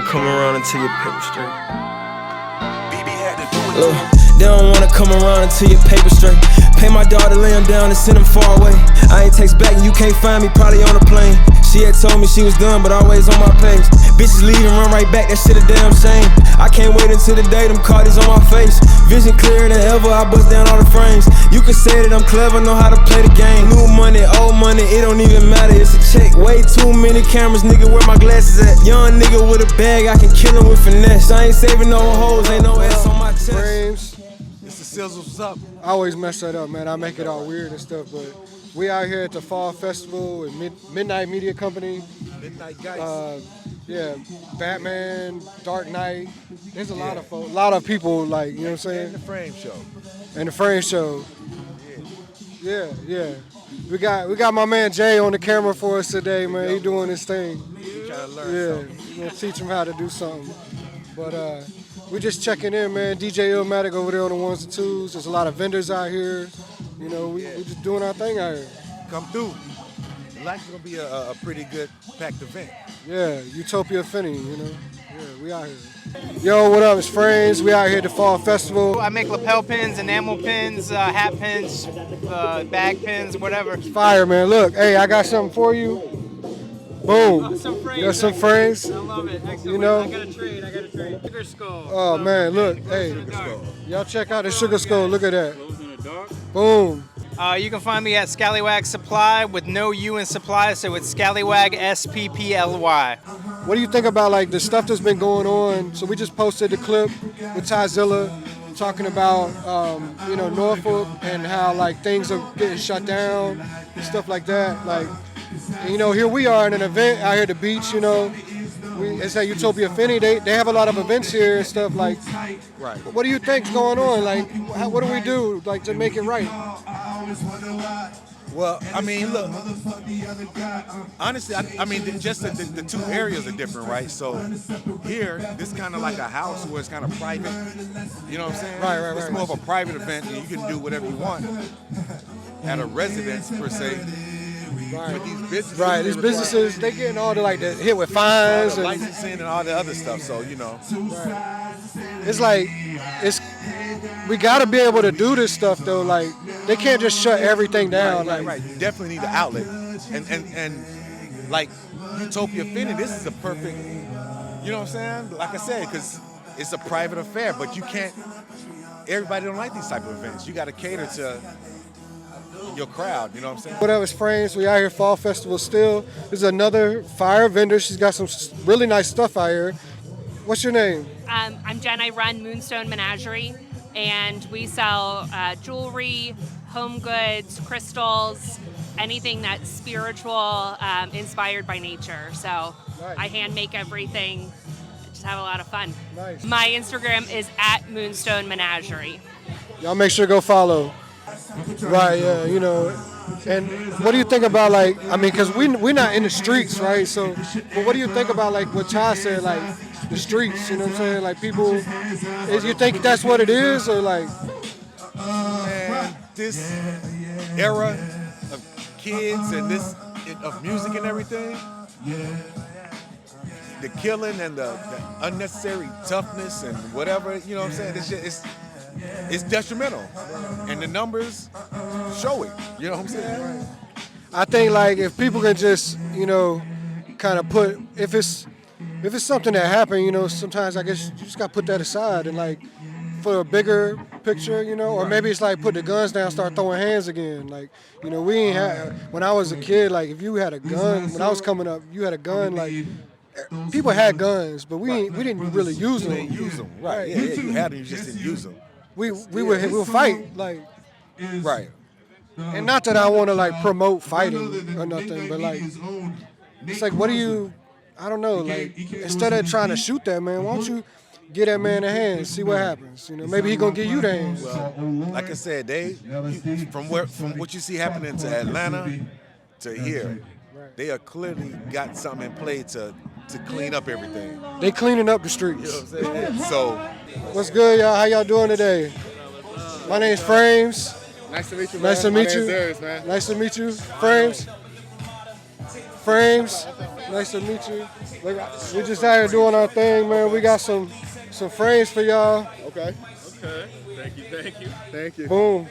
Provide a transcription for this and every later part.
come around until your paper straight. Look, they don't wanna come around until your paper straight. Pay my daughter, lay him down and send him far away. I ain't text back and you can't find me, probably on a plane. She had told me she was done, but always on my page. Bitches leave and run right back, that shit a damn shame. I can't wait until the day them Cardi's on my face. Vision clearer than ever, I bust down all the frames. You can say that I'm clever, know how to play the game. New money, old money, it don't even matter, it's a check. Way too many cameras, nigga, where my glasses at? Young nigga with a bag, I can kill him with finesse. I ain't saving no hoes, ain't no S on my chest. Framez. It's the Sizzles, what's up? I always mess that up, man. I make it all weird and stuff, but we out here at the Fall Festival with Midnight Media Company. Midnight Geist. Yeah, Batman, Dark Knight. There's a lot of folks, a lot of people, like, you know what I'm saying? And the Framez Show. And the Framez Show. Yeah. We got my man Jay on the camera for us today, man. He doing his thing. We trying to learn something. We're gonna teach him how to do something. But we just checking in, man. DJ Illmatic over there on the ones and twos. There's a lot of vendors out here. You know, we just doing our thing out here. Come through. Likely gonna be a pretty good packed event. Yeah, Utopia Feni, you know. Yeah, we out here. Yo, what up? It's Framez. We out here at the Fall Festival. I make lapel pins, enamel pins, hat pins, bag pins, whatever. Fire, man. Look, hey, I got something for you. Boom. Some frames. You got some frames? I love it. Excellent. You know? I got a trade. Sugar Skull. Oh, man, look. Hey, y'all check out the Sugar Skull. Look at that. Boom. You can find me at Scallywag Supply with no U in supply, so it's Scallywag SPPLY. What do you think about, like, the stuff that's been going on? So we just posted the clip with Tyzilla talking about, you know, Norfolk and how, like, things are getting shut down and stuff like that. Like, and, you know, here we are at an event out here at the beach, you know. It's at Utopia Feni. They have a lot of events here and stuff, like. Right. What do you think's going on? Like, what do we do, like, to make it right? Well, I mean, look, honestly, I mean, just the two areas are different, right? So here, this kind of like a house where it's kind of private, you know what I'm saying? Right. It's more of a private event, and you can do whatever you want at a residence, per se. Right. But these businesses, These businesses, they getting all the, like, the hit with fines the and licensing and all the other stuff, so, you know. it's like, we gotta be able to do this stuff though. Like, they can't just shut everything down. Right. You definitely need an outlet, and like Utopia Feni, this is a perfect, you know what I'm saying? Like I said, because it's a private affair, but you can't. Everybody don't like these type of events. You got to cater to your crowd. You know what I'm saying? What up, it's Framez. We out here Fall Festival still. There's another fire vendor. She's got some really nice stuff out here. What's your name? I'm Jen. I run Moonstone Menagerie, and we sell jewelry, home goods, crystals, anything that's spiritual, inspired by nature. So Nice. I hand make everything. Just have a lot of fun. Nice. My Instagram is at Moonstone Menagerie. Y'all make sure to go follow. Right, yeah, you know. And what do you think about, like, I mean, because we're not in the streets, right? So, but what do you think about, like, what Ty said, like, the streets, you know what I'm saying? Like, people, you think that's what it is, or like? Man, this era of kids and this of music and everything, the killing and the unnecessary toughness and whatever, you know what I'm saying? It's detrimental, and the numbers show it. You know what I'm saying? I think, like, if people can just, you know, kind of put, if it's something that happened, you know, sometimes I guess you just got to put that aside and, like, for a bigger picture, you know, or maybe it's like put the guns down, start throwing hands again. Like, you know, we ain't had, when I was a kid, like, if you had a gun, when I was coming up, you had a gun, like, people had guns, but we didn't really use them. You didn't use them, right? Yeah, you had them, you just didn't use them. We would fight, like, Right. and not that I want to, like, promote fighting or nothing, but, like, it's like, what do you, I don't know, like, instead of trying to shoot that man, why don't you get that man a hand, see what happens? You know, maybe he gonna give you the hands. Well, like I said, from what you see happening to Atlanta to here, they are clearly got something in play to clean up everything. They cleaning up the You know streets. what I'm saying? So, What's good, y'all? How y'all doing today? My name's Framez. Nice to meet you, man. Nice to My meet name's you. Darius, man. Nice to meet you. Framez. Nice to meet you. Look, we just out here doing our thing, man. We got some frames for y'all. Okay. Thank you. Boom.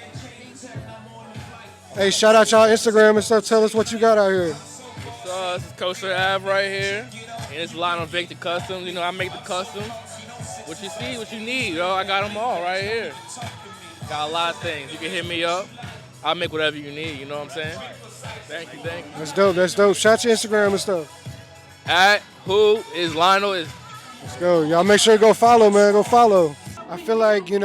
Hey, shout out y'all Instagram and stuff. Tell us what you got out here. This is Kosher Ave right here. And it's Lionel Victor Customs. You know, I make the customs. What you see, what you need, yo. I got them all right here. Got a lot of things. You can hit me up. I'll make whatever you need, you know what I'm saying? Thank you. That's dope. Shout your Instagram and stuff. At who is Lionel is. Let's go. Y'all make sure to go follow, man. Go follow. I feel like, a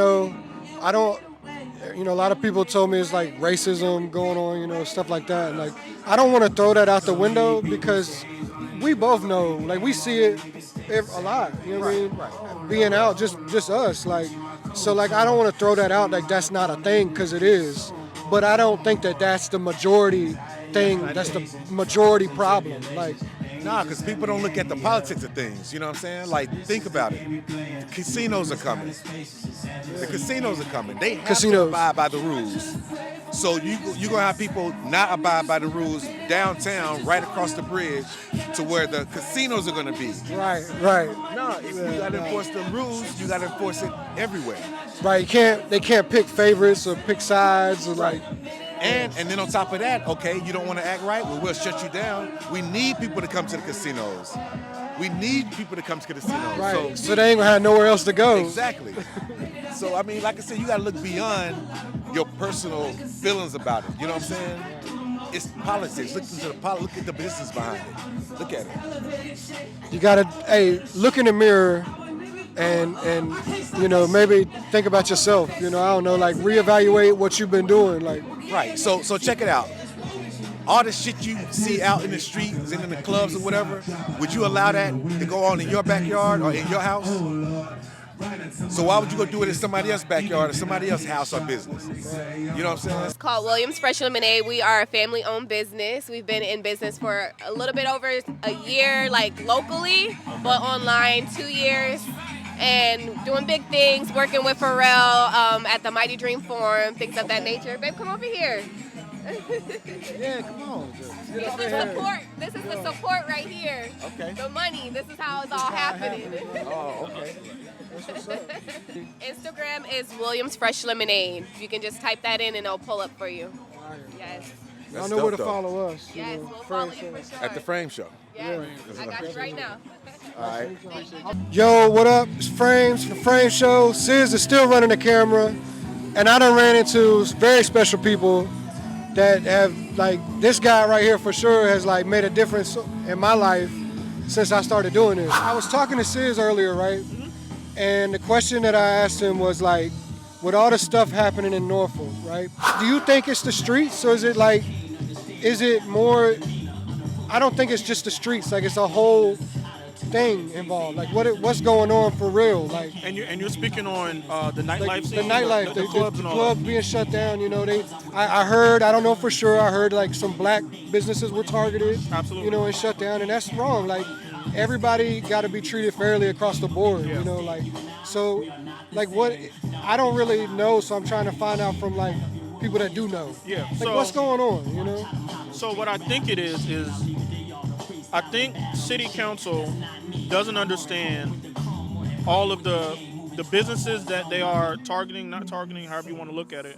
lot of people told me it's like racism going on, stuff like that. And like, I don't want to throw that out the window because we both know, like, we see it a lot, you know what I mean? Right. Being out, just us, like, so like, I don't want to throw that out like that's not a thing, because it is. But I don't think that that's the majority thing, that's the majority problem, like. Nah, because people don't look at the politics of things, you know what I'm saying? Like, think about it. The casinos are coming. They have to abide by the rules. So you're going to have people not abide by the rules downtown, right across the bridge, to where the casinos are going to be. Right. No, if you got to enforce the rules, you got to enforce it everywhere. Right, they can't pick favorites or pick sides or like. And then on top of that, okay, you don't want to act right? Well, we'll shut you down. We need people to come to the casinos. Right, so they ain't gonna have nowhere else to go. Exactly. So, I mean, like I said, you gotta look beyond your personal feelings about it. You know what I'm saying? It's politics. Look at the business behind it. Look at it. You gotta, look in the mirror and maybe think about yourself. I don't know, like reevaluate what you've been doing. Like. Right. So check it out. All the shit you see out in the streets and in the clubs or whatever, would you allow that to go on in your backyard or in your house? So why would you go do it in somebody else's backyard or somebody else's house or business? You know what I'm saying? It's called Williams Fresh Lemonade. We are a family-owned business. We've been in business for a little bit over a year, like locally, but online 2 years. And doing big things, working with Pharrell at the Mighty Dream Forum, things of that nature. Babe, come over here. Yeah, come on. This is the support right here. Okay. The money. This is how it's all happening. Oh, okay. That's what's up. Instagram is Williams Fresh Lemonade. You can just type that in and it'll pull up for you. Yes. I know where to follow us. Yes, we'll follow you for sure. At the Framez Show. Yes, I got you right now. All right. Yo, what up? It's Frames from the Framez Show. Sis is still running the camera, and I done ran into very special people that have, like, this guy right here for sure has like made a difference in my life since I started doing this. I was talking to Sis earlier, right? And the question that I asked him was like, with all the stuff happening in Norfolk, right? Do you think it's the streets, or is it more? I don't think it's just the streets. Like, it's a whole thing involved. Like, what's going on for real? Like, and you're speaking on the nightlife like, scene, the nightlife, the clubs, and all that. being shut down. I heard. I don't know for sure. I heard like some black businesses were targeted. Absolutely. And shut down, and that's wrong. Like, everybody got to be treated fairly across the board. Yeah. So, like, what? I don't really know. So I'm trying to find out from like people that do know. Yeah. Like, So what's going on? So what I think it is I think City Council doesn't understand all of the businesses that they are targeting, not targeting, however you want to look at it,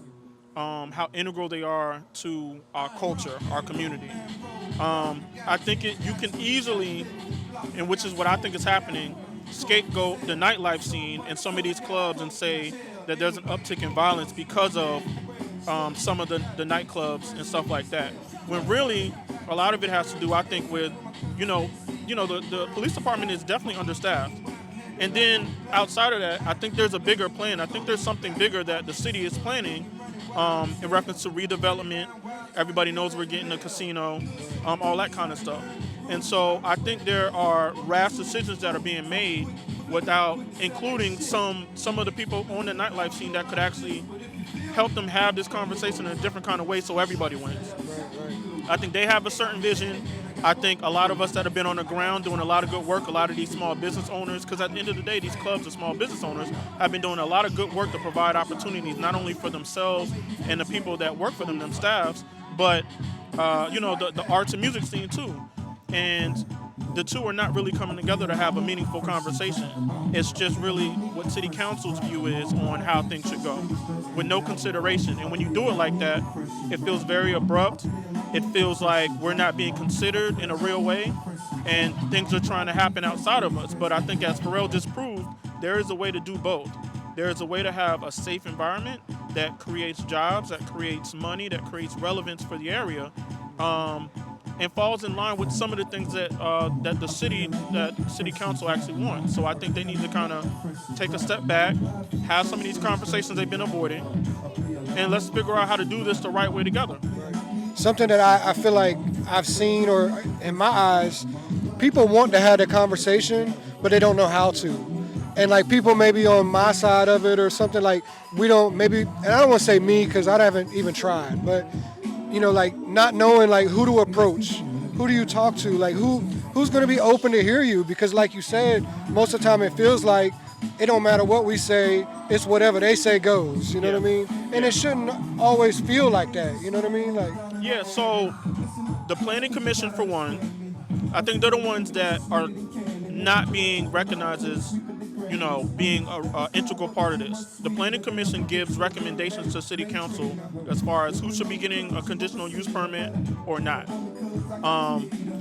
how integral they are to our culture, our community. I think you can easily, and which is what I think is happening, scapegoat the nightlife scene in some of these clubs and say that there's an uptick in violence because of some of the nightclubs and stuff like that. When really, a lot of it has to do, I think, with, the police department is definitely understaffed. And then outside of that, I think there's a bigger plan. I think there's something bigger that the city is planning in reference to redevelopment. Everybody knows we're getting a casino, all that kind of stuff. And so I think there are rash decisions that are being made without including some of the people on the nightlife scene that could actually help them have this conversation in a different kind of way so everybody wins. I think they have a certain vision. I think a lot of us that have been on the ground doing a lot of good work, a lot of these small business owners, because at the end of the day, these clubs and small business owners have been doing a lot of good work to provide opportunities, not only for themselves and the people that work for them staffs, but the arts and music scene too. And the two are not really coming together to have a meaningful conversation. It's just really what city council's view is on how things should go, with no consideration. And when you do it like that, it feels very abrupt. It feels like we're not being considered in a real way, and things are trying to happen outside of us. But I think, as Pharrell just proved, there is a way to do both. There is a way to have a safe environment that creates jobs, that creates money, that creates relevance for the area, and falls in line with some of the things that that city council actually wants. So I think they need to kind of take a step back, have some of these conversations they've been avoiding, and let's figure out how to do this the right way together. Something that I feel like I've seen, or in my eyes, people want to have that conversation, but they don't know how to. And like people maybe on my side of it or something, like we don't maybe, and I don't want to say me because I haven't even tried, but like not knowing like who to approach, who do you talk to, like who's going to be open to hear you, because like you said, most of the time it feels like it don't matter what we say, it's whatever they say goes, you know what I mean? And it shouldn't always feel like that, you know what I mean? Like, yeah, so the Planning Commission, for one, I think they're the ones that are not being recognized as being an integral part of this. The Planning Commission gives recommendations to City Council as far as who should be getting a conditional use permit or not.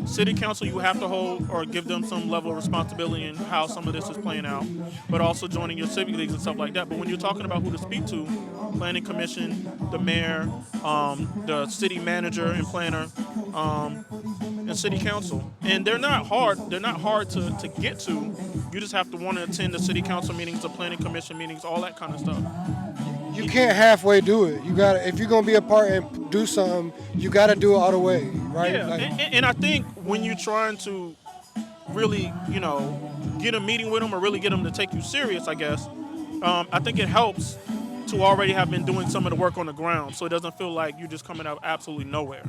City Council, you have to hold or give them some level of responsibility in how some of this is playing out, but also joining your civic leagues and stuff like that. But when you're talking about who to speak to, Planning Commission, the mayor, the city manager and planner, and City Council. And they're not hard to get to. You just have to want to attend the City Council meetings, the Planning Commission meetings, all that kind of stuff. You can't halfway do it. You gotta, if you're gonna be a part and do something, you gotta do it all the way, right? Yeah, and I think when you're trying to really, get a meeting with them or really get them to take you serious, I guess, I think it helps to already have been doing some of the work on the ground, so it doesn't feel like you're just coming out of absolutely nowhere.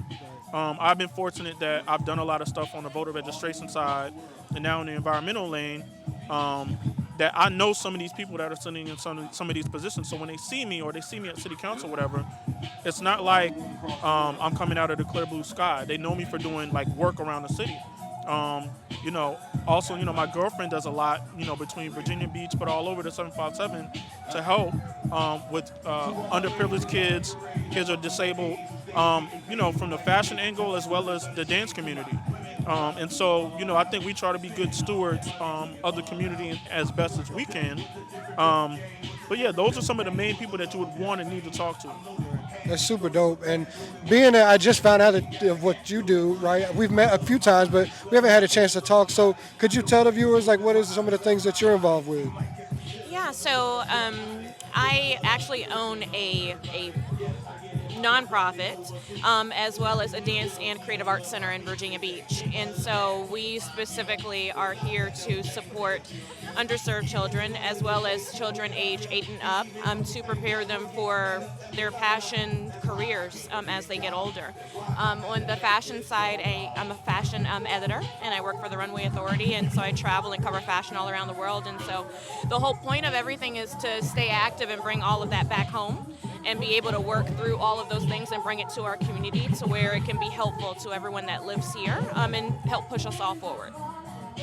I've been fortunate that I've done a lot of stuff on the voter registration side and now in the environmental lane, that I know some of these people that are sitting in some of these positions. So when they see me or they see me at City Council or whatever, it's not like I'm coming out of the clear blue sky. They know me for doing like work around the city. Also, my girlfriend does a lot, between Virginia Beach, but all over the 757 to help with underprivileged kids who are disabled, from the fashion angle as well as the dance community. And so, I think we try to be good stewards of the community as best as we can. But yeah, those are some of the main people that you would want and need to talk to. That's super dope. And being that I just found out of what you do, right? We've met a few times, but we haven't had a chance to talk. So could you tell the viewers, like, what is some of the things that you're involved with? Yeah, so I actually own a nonprofit, as well as a dance and creative arts center in Virginia Beach. And so we specifically are here to support underserved children as well as children age 8 and up, to prepare them for their passion careers as they get older. On the fashion side, I'm a fashion editor, and I work for the Runway Authority, and so I travel and cover fashion all around the world. And so the whole point of everything is to stay active and bring all of that back home and be able to work through all of those things and bring it to our community to where it can be helpful to everyone that lives here, and help push us all forward.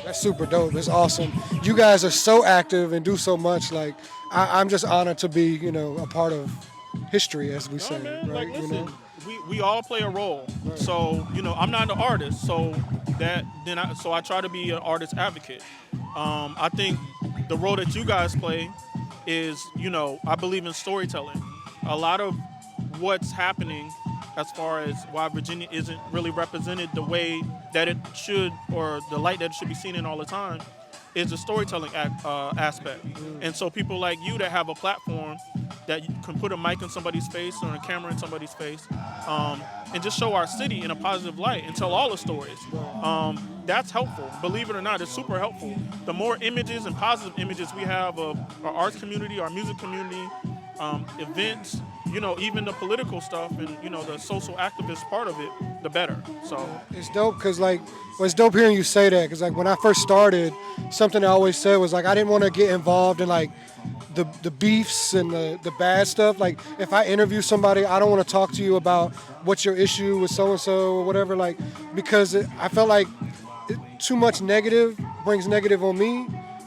That's super dope. It's awesome. You guys are so active and do so much. Like, I'm just honored to be, a part of history, as we say. Man, right? like, listen, we all play a role. Right. So, I'm not an artist, so I try to be an artist advocate. I think the role that you guys play is, I believe in storytelling. A lot of what's happening as far as why Virginia isn't really represented the way that it should, or the light that it should be seen in all the time, is the storytelling aspect. And so people like you that have a platform that you can put a mic in somebody's face or a camera in somebody's face, and just show our city in a positive light and tell all the stories. That's helpful. Believe it or not, it's super helpful. The more images and positive images we have of our arts community, our music community, events, even the political stuff and, the social activist part of it, the better. So it's dope because, it's dope hearing you say that, because, when I first started, something I always said was, I didn't want to get involved in, the beefs and the bad stuff. Like, if I interview somebody, I don't want to talk to you about what's your issue with so-and-so or whatever, because I felt like too much negative brings negative on me,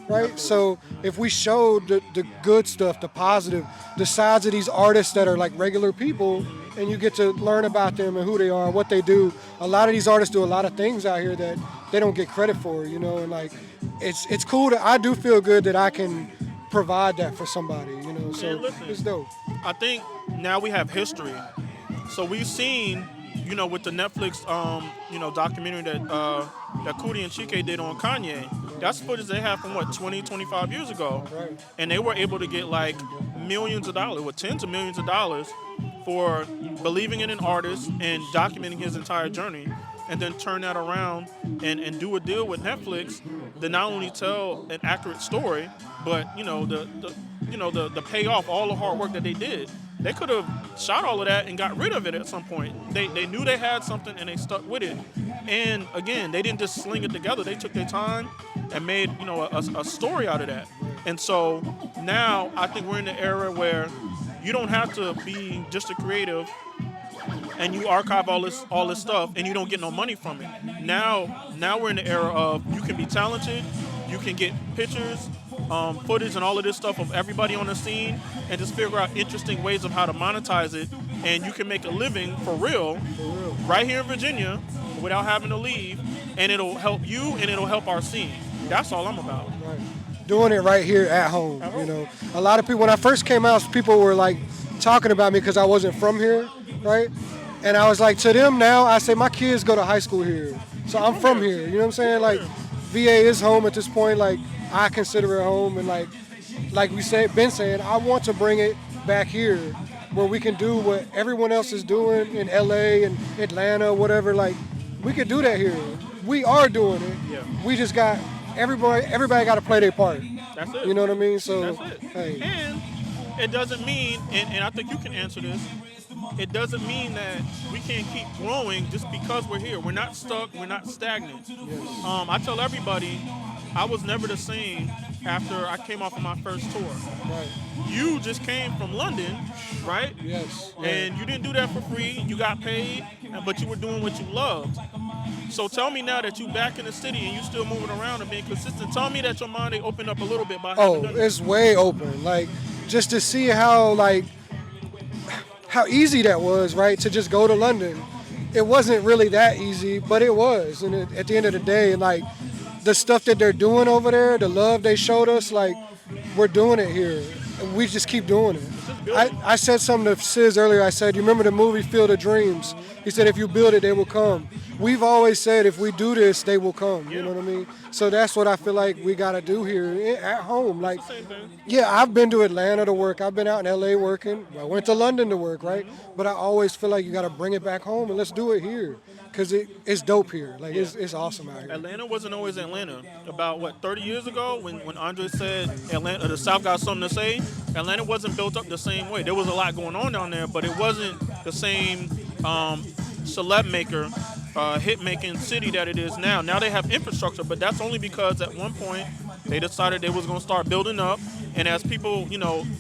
right? So if we showed the good stuff, the positive, the sides of these artists that are like regular people, and you get to learn about them and who they are, what they do. A lot of these artists do a lot of things out here that they don't get credit for, you know, and like it's cool that I do feel good that I can provide that for somebody, you know. So listen, it's dope. I think now we have history. So we've seen, you know, with the Netflix, you know, documentary that Cudi and Chike did on Kanye. That's footage they have from, 20, 25 years ago. Right. And they were able to get, like, millions of dollars, or tens of millions of dollars for believing in an artist and documenting his entire journey, and then turn that around and do a deal with Netflix that not only tell an accurate story, but, you know, the payoff, all the hard work that they did. They could have shot all of that and got rid of it at some point. They knew they had something and they stuck with it. And again, they didn't just sling it together. They took their time and made, you know, a story out of that. And so now I think we're in the era where you don't have to be just a creative and you archive all this stuff and you don't get no money from it. Now we're in the era of you can be talented, you can get pictures, footage and all of this stuff of everybody on the scene and just figure out interesting ways of how to monetize it, and you can make a living for real right here in Virginia without having to leave, and it'll help you and it'll help our scene. That's all I'm about. Right. Doing it right here at home, you know. A lot of people, when I first came out, people were like talking about me because I wasn't from here, right? And I was like, to them now, I say my kids go to high school here. So I'm from here, you know what I'm saying? Like, VA is home at this point. Like, I consider it home, and like we said, been saying, I want to bring it back here where we can do what everyone else is doing in LA and Atlanta, whatever. Like, we could do that here. We are doing it. Yeah. We just got everybody got to play their part. That's it. You know what I mean? So, That's it. hey. And it doesn't mean, and I think you can answer this, it doesn't mean that we can't keep growing just because we're here. We're not stuck. We're not stagnant. Yes. I tell everybody, I was never the same after I came off of my first tour. Right. You just came from London, right? Yes. And you didn't do that for free. You got paid, but you were doing what you loved. So tell me now that you back in the city and you still moving around and being consistent. Tell me that your mind ain't opened up a little bit by having done it's way open. Like, just to see how easy that was, right? To just go to London. It wasn't really that easy, but it was. And at the end of the day, like, the stuff that they're doing over there, the love they showed us, like, we're doing it here. And we just keep doing it. I said something to Sis earlier. I said, you remember the movie Field of Dreams? He said, if you build it, they will come. We've always said, if we do this, they will come. You know what I mean? So that's what I feel like we got to do here at home. Like, yeah, I've been to Atlanta to work. I've been out in LA working. I went to London to work, right? But I always feel like you got to bring it back home and let's do it here. Because it's dope here. Like, it's awesome out here. Atlanta wasn't always Atlanta. About, 30 years ago when Andre said Atlanta, the South got something to say, Atlanta wasn't built up the same way. There was a lot going on down there, but it wasn't the same celeb maker, hit-making city that it is now. Now they have infrastructure, but that's only because at one point they decided they was going to start building up. And as people,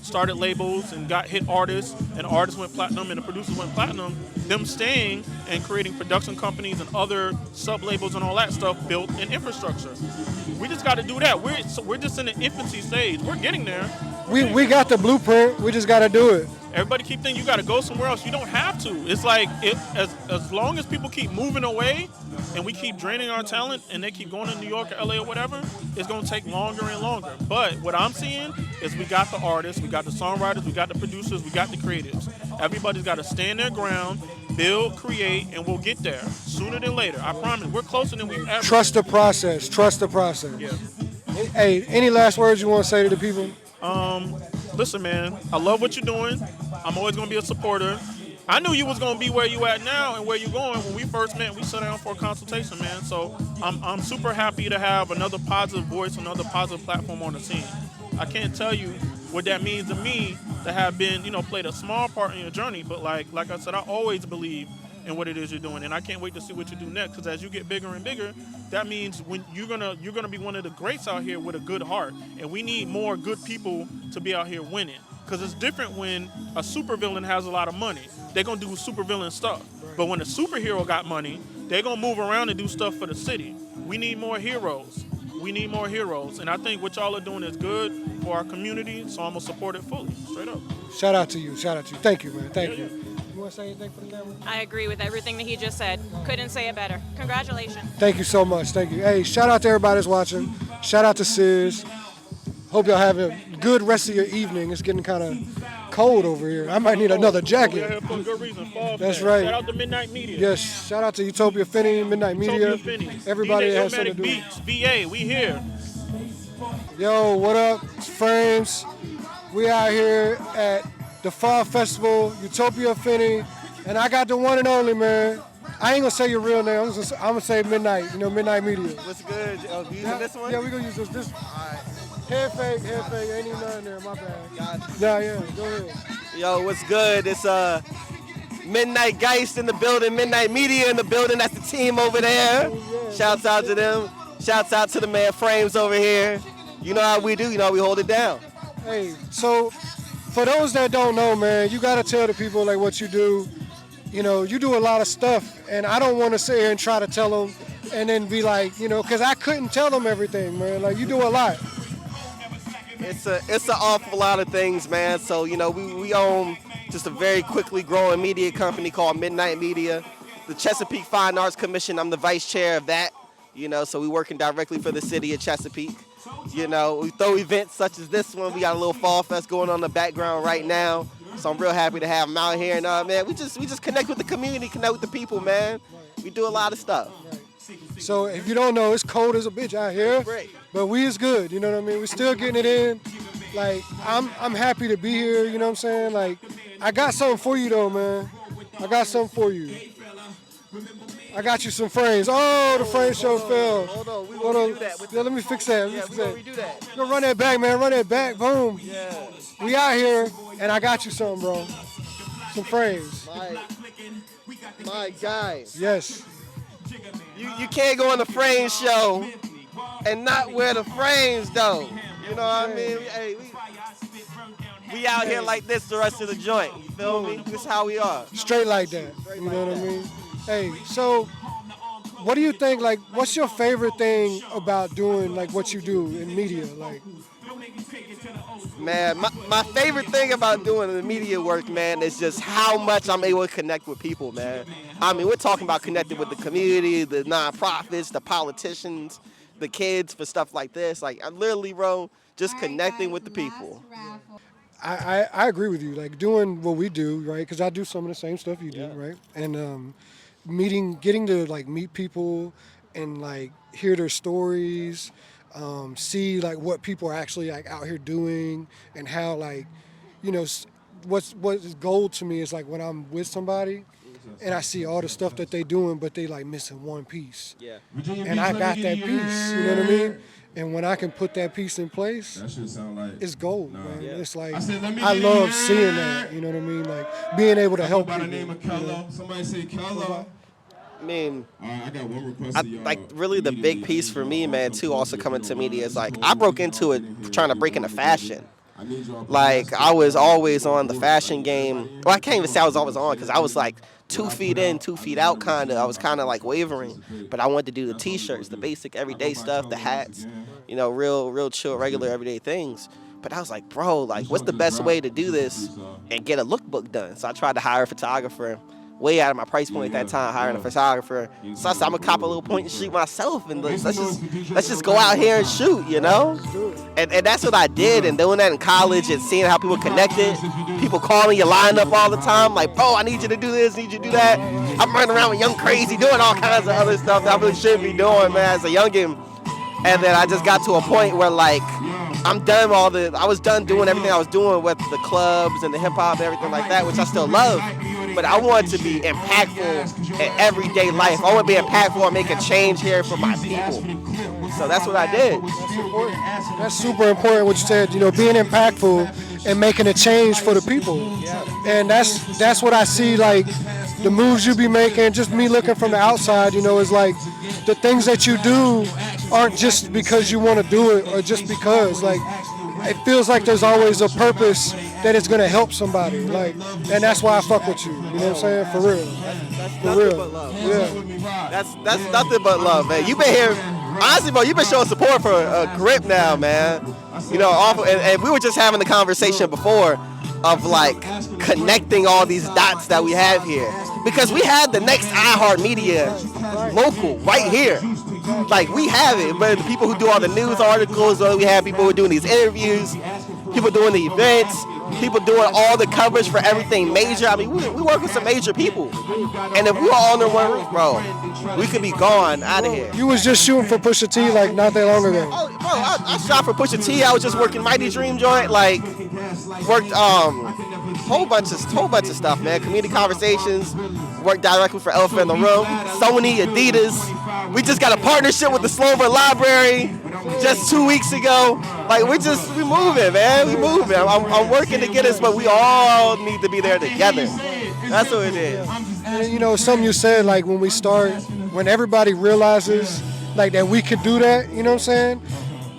started labels and got hit artists, and artists went platinum and the producers went platinum, them staying and creating production companies and other sub-labels and all that stuff built an infrastructure. We just got to do that. We're just in the infancy stage. We're getting there. We got the blueprint. We just got to do it. Everybody keep thinking you got to go somewhere else. You don't have to. It's like as long as people keep moving away and we keep draining our talent and they keep going to New York or LA or whatever, it's going to take longer and longer. But what I'm seeing is we got the artists, we got the songwriters, we got the producers, we got the creatives. Everybody's got to stand their ground, build, create, and we'll get there sooner than later. I promise. We're closer than we've ever. Trust the process. Trust the process. Yeah. Hey, any last words you want to say to the people? Listen, man, I love what you're doing. I'm always going to be a supporter. I knew you was going to be where you at now and where you going. When we first met, we sat down for a consultation, man. So I'm super happy to have another positive voice, another positive platform on the scene. I can't tell you what that means to me to have been, played a small part in your journey. But like I said, I always believe in what it is you're doing, and I can't wait to see what you do next. Because as you get bigger and bigger, that means when you're gonna be one of the greats out here with a good heart, and we need more good people to be out here winning. Because it's different when a supervillain has a lot of money. They're gonna do supervillain stuff. But when a superhero got money, they're gonna move around and do stuff for the city. we need more heroes. We need more heroes. And I think what y'all are doing is good for our community, so I'm going to support it fully, straight up. Shout out to you. Thank you, man. Thank you. You want to say anything for the camera? I agree with everything that he just said. Couldn't say it better. Congratulations. Thank you so much. Thank you. Hey, shout out to everybody that's watching. Shout out to Sis. Hope y'all have a good rest of your evening. It's getting kind of cold over here. I might need another jacket. We're here for a good reason. Fall That's Fest. right. Shout out to Midnight Media. Yes, shout out to Utopia Feni, Midnight Media. Utopia Feni. Everybody DJ that has something to do. Beats, VA, we here. Yo, what up? It's Framez. We out here at the Fall Festival, Utopia Feni, and I got the one and only, man. I ain't gonna say your real name. I'm gonna say Midnight. Midnight Media. What's good? Oh, you using this one? Yeah, we gonna use this. All right. Head fake. Ain't even nothing there. My bad. Gotcha. Yeah. Go ahead. Yo, what's good? It's Midnight Geist in the building, Midnight Media in the building. That's the team over there. Shouts out to them. Shouts out to the man Framez over here. You know how we do. You know how we hold it down. Hey, so for those that don't know, man, you gotta tell the people like what you do. You do a lot of stuff, and I don't want to sit here and try to tell them, and then be like, because I couldn't tell them everything, man. Like you do a lot. It's an awful lot of things, man. So we own just a very quickly growing media company called Midnight Media, the Chesapeake Fine Arts Commission. I'm the vice chair of that. So we working directly for the city of Chesapeake. We throw events such as this one. We got a little Fall Fest going on in the background right now. So I'm real happy to have them out here. And man, we just connect with the community, connect with the people, man. We do a lot of stuff. So if you don't know, it's cold as a bitch out here. Great. But we is good, you know what I mean? We're still getting it in. Like, I'm happy to be here, you know what I'm saying? Like, I got something for you though, man. I got something for you. I got you some frames. Oh, the Framez Show fell. Hold on, we gonna do that. Let me fix that. Yeah, we gonna redo that. Go run that back, man. Run that back. Boom. Yeah. We out here, and I got you something, bro. Some frames. My guy. Yes. You can't go on the Framez Show and not wear the frames, though. You know what I mean? We out here like this the rest of the joint. You feel me? This is how we are. Straight like that. You know what I mean? Hey, so what do you think, like, what's your favorite thing about doing, like, what you do in media? Like, man, my favorite thing about doing the media work, man, is just how much I'm able to connect with people, man. I mean, we're talking about connecting with the community, the nonprofits, the politicians, the kids for stuff like this. Like, I'm literally, bro, just connecting with the people. I agree with you, like, doing what we do, right? Because I do some of the same stuff you do, right? And getting to, like, meet people and, like, hear their stories, see, like, what people are actually, like, out here doing, and how, like, what is gold to me is, like, when I'm with somebody and I see all the stuff that they doing, but they, like, missing one piece. Yeah. And I got that piece, you know what I mean? And when I can put that piece in place, that shit sound like it's gold, man. Yeah. It's like, I love seeing that, you know what I mean? Like, being able to help by the people. name of Kello. Somebody say Kello. I mean, I got one request. like, really the big piece for me, man, too, also coming to media is, like, I broke into it trying to break into fashion. Like, I was always on the fashion game. Well, I can't even say I was always on, because I was, like, 2 feet in, 2 feet out, kind of. I was kind of, like, wavering. But I wanted to do the T-shirts, the basic everyday stuff, the hats, real chill, regular everyday things. But I was like, bro, like, what's the best way to do this and get a lookbook done? So I tried to hire a photographer. Way out of my price point at that time, hiring a photographer. So I said, I'm gonna cop a little point and shoot myself, and let's just go out here and shoot, And that's what I did, and doing that in college and seeing how people connected. People call me, you line up all the time, like, bro, I need you to do this, need you to do that. I'm running around with young crazy, doing all kinds of other stuff that I really shouldn't be doing, man, as a youngin'. And then I just got to a point where, like, I was done doing everything I was doing with the clubs and the hip hop and everything like that, which I still love. But I want to be impactful in everyday life. I want to be impactful and make a change here for my people. So that's what I did. That's super important what you said, being impactful and making a change for the people. And that's what I see, like, the moves you be making, just me looking from the outside, is like the things that you do aren't just because you want to do it or just because, like, it feels like there's always a purpose that it's gonna help somebody, like, and that's why I fuck with you. You know what I'm saying? For real. That's nothing but love. Yeah. That's nothing but love, man. You've been here Honestly, bro, you've been showing support for a grip now, man. You know, and we were just having the conversation before of like connecting all these dots that we have here, because we had the next iHeartMedia local right here. Like we have it, but the people who do all the news articles, or we have people who are doing these interviews, people doing the events, people doing all the coverage for everything major. I mean, we work with some major people, and if we were all under one roof, bro, we could be gone out of here. You was just shooting for Pusha T like not that long ago. Oh, bro, I shot for Pusha T. I was just working Mighty Dream joint, like worked whole bunch of stuff, man. Community conversations. Worked directly for Elephant in the Room, Sony, Adidas. We just got a partnership with the Slover Library just 2 weeks ago. Like we moving, man. We moving. I'm working to get us, but we all need to be there together. That's what it is. And, you know, something you said, like when we start, when everybody realizes like that we could do that, you know what I'm saying?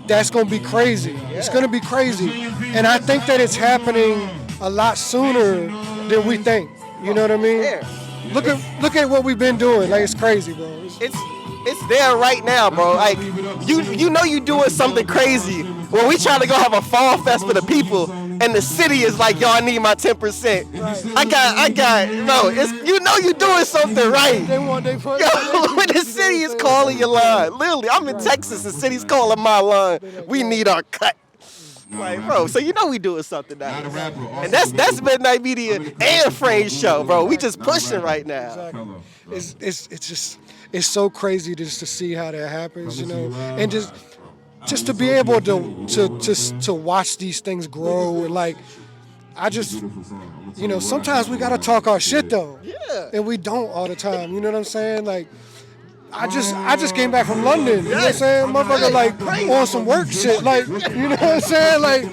That's gonna be crazy. It's gonna be crazy. And I think that it's happening a lot sooner than we think. You know what I mean? Yeah. Look at what we've been doing. Like it's crazy, bro. It's there right now, bro. Like you know you doing something crazy when we try to go have a fall fest for the people, and the city is like, yo, I need my 10%. Right. I got, bro. You know you doing something right. They want they put. Yo, when the city is calling your line, literally, I'm in Texas. The city's calling my line. We need our cut. Like, bro, so you know we doing something now. And that's Midnight Media and Framez Show, bro. We just pushing right now. It's so crazy just to see how that happens, you know, and just to be able to watch these things grow, and like I just, you know, sometimes we gotta talk our shit though, and we don't all the time. You know what I'm saying? Like I just came back from London, you know what I'm saying? Motherfucker, like, on some work shit, like, you know what I'm saying? Like,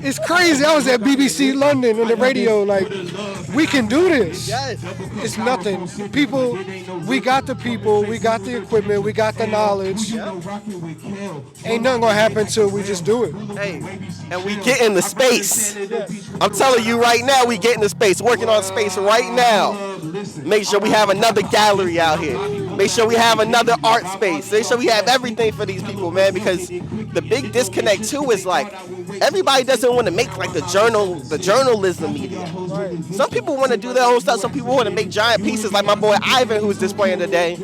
it's crazy. I was at BBC London on the radio, like, we can do this. It's nothing. People, we got the equipment, we got the knowledge. Ain't nothing gonna happen till we just do it. Hey, and we get in the space. I'm telling you right now, we get in the space, working on space right now. Make sure we have another gallery out here. Make sure we have another art space. Make sure we have everything for these people, man, because the big disconnect too is like everybody doesn't want to make like the journalism media. Some people want to do their own stuff. Some people want to make giant pieces, like my boy Ivan, who's displaying today.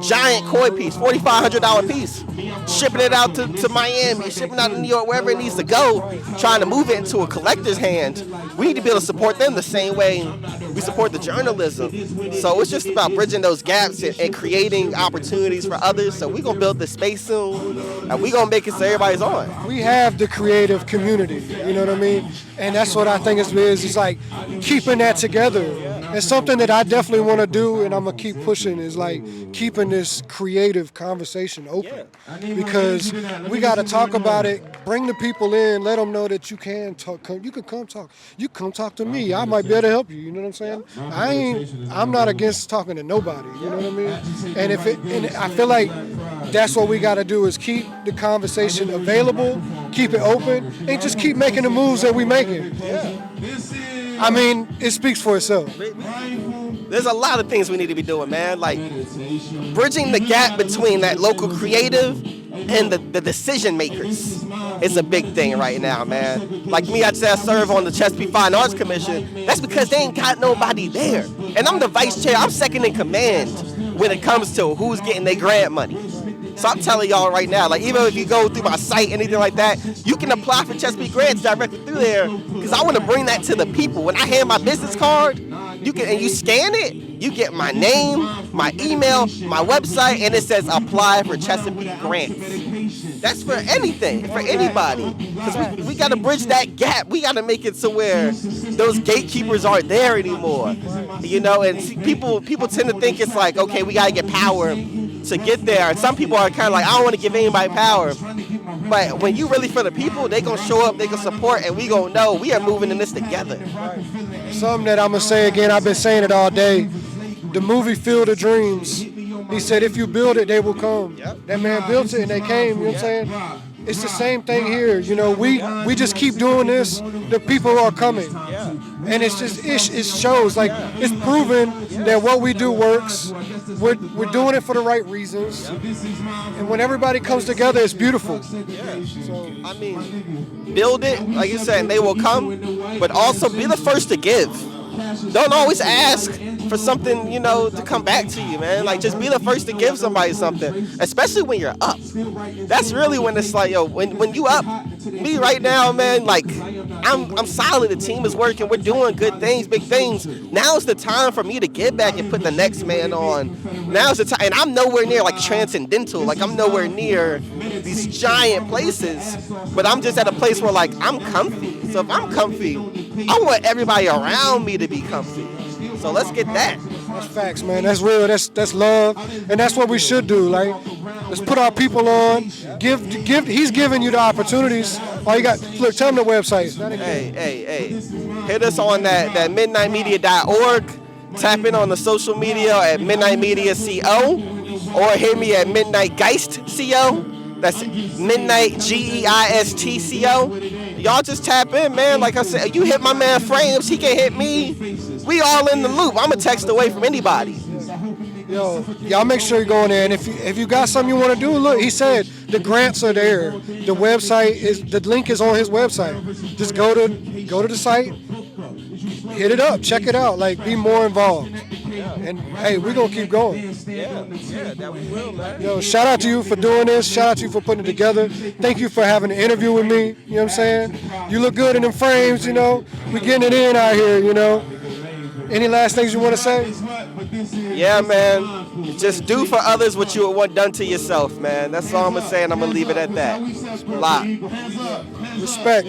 Giant koi piece, $4,500 piece. Shipping it out to Miami, shipping out to New York, wherever it needs to go, trying to move it into a collector's hand. We need to be able to support them the same way we support the journalism. So it's just about bridging those gaps and creating opportunities for others. So we're going to build this space soon, and we're going to make it so everybody's on. We have the creative community, you know what I mean? And that's what I think it is. It's like keeping that together. It's something that I definitely want to do, and I'm going to keep pushing, is like keeping this creative conversation open. Because we got to talk about it, bring the people in, let them know that you can talk. You can come talk. You come talk to me. I might be able to help you. You know what I'm saying? I'm not against talking to nobody. You know what I mean? And I feel like that's what we got to do, is keep the conversation available, keep it open, and just keep making the moves that we making. I mean, it speaks for itself. There's a lot of things we need to be doing, man. Like bridging the gap between that local creative and the decision makers is a big thing right now, man. Like me, I serve on the Chesapeake Fine Arts Commission. That's because they ain't got nobody there. And I'm the vice chair. I'm second in command when it comes to who's getting their grant money. So I'm telling y'all right now, like even if you go through my site, anything like that, you can apply for Chesapeake grants directly through there, because I want to bring that to the people. When I hand my business card, you scan it, you get my name, my email, my website, and it says apply for Chesapeake grants. That's for anything, for anybody, because we got to bridge that gap. We got to make it to where those gatekeepers aren't there anymore, you know. And see, people tend to think it's like, okay, we got to get power to get there. And some people are kind of like, I don't want to give anybody power. But when you really for the people, they going to show up, they going to support, and we going to know we are moving in this together. Something that I'm going to say again, I've been saying it all day. The movie Field of Dreams, he said, if you build it, they will come. That man built it and they came, you know what I'm saying? it's the same thing here. You know, we just keep doing this. The people are coming, and it's just it shows like it's proven that what we do works. We're doing it for the right reasons, and when everybody comes together, it's beautiful. So I mean, build it like you said, and they will come, but also be the first to give. Don't always ask for something, you know, to come back to you, man. Like, just be the first to give somebody something, especially when you're up. That's really when it's like, yo, when you up, me right now, man, like, I'm solid. The team is working. We're doing good things, big things. Now's the time for me to get back and put the next man on. Now's the time. And I'm nowhere near, like, transcendental. Like, I'm nowhere near these giant places. But I'm just at a place where, like, I'm comfy. So if I'm comfy, I want everybody around me to be comfy. So let's get that. That's facts, man. That's real. That's love, and that's what we should do. Like, let's put our people on. Give. He's giving you the opportunities. All you got. Look, tell him the website. Hey. Hit us on that midnightmedia.org. Tap in on the social media at Midnight Media CO, or hit me at Midnight Geist CO. That's Midnight Geist CO. Y'all just tap in, man. Like I said, you hit my man Framez, he can hit me. We all in the loop. I'm a text away from anybody. Yo, y'all make sure you go in there. And if you got something you want to do, look, he said the grants are there. The website the link is on his website. Just go to the site, hit it up, check it out. Like, be more involved. And hey, we're gonna keep going. Yeah, that we will, man. Yo, shout out to you for doing this. Shout out to you for putting it together. Thank you for having an interview with me. You know what I'm saying? You look good in them frames, you know. We getting it in out here, you know. Any last things you want to say? Yeah, man. Just do for others what you would want done to yourself, man. That's all I'm gonna say, and I'm gonna leave it at that. Lock. Respect.